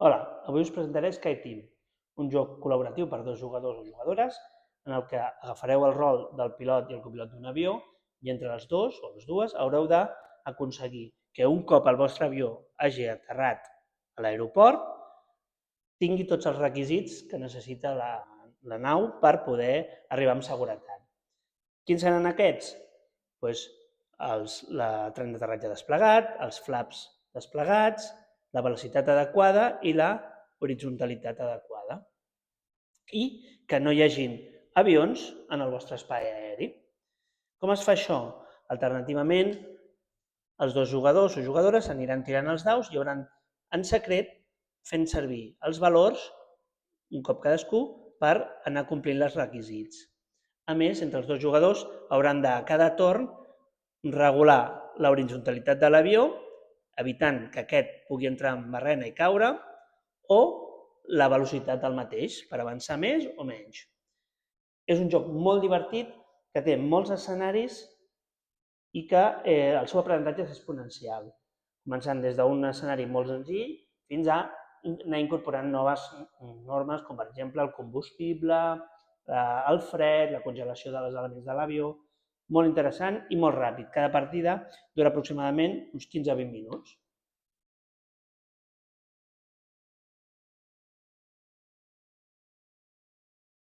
Hola, avui us presentaré SkyTeam, un joc col·laboratiu per dos jugadors o jugadores en el que agafareu el rol del pilot i el copilot d'un avió i entre les dos o les dues haureu d'aconseguir que un cop el vostre avió hagi aterrat a l'aeroport tingui tots els requisits que necessita la nau per poder arribar amb seguretat. Quins seran aquests? Doncs el tren d'aterratge desplegat, els flaps desplegats, la velocitat adequada i la horitzontalitat adequada. I que no hi hagin avions en el vostre espai aeri. Com es fa això? Alternativament, els dos jugadors o jugadores aniran tirant els daus i hauran en secret fent servir els valors, un cop cadascú, per anar complint els requisits. A més, entre els dos jugadors hauran de, a cada torn, regular l'horitzontalitat de l'avió, evitant que aquest pugui entrar en barrena i caure, o la velocitat del mateix, per avançar més o menys. És un joc molt divertit, que té molts escenaris i que el seu aprenentatge és exponencial, començant des d'un escenari molt senzill fins a anar incorporant noves normes, com per exemple el combustible, el fred, la congelació dels elements de l'avió. Molt interessant i molt ràpid. Cada partida dura aproximadament uns 15 a 20 minuts.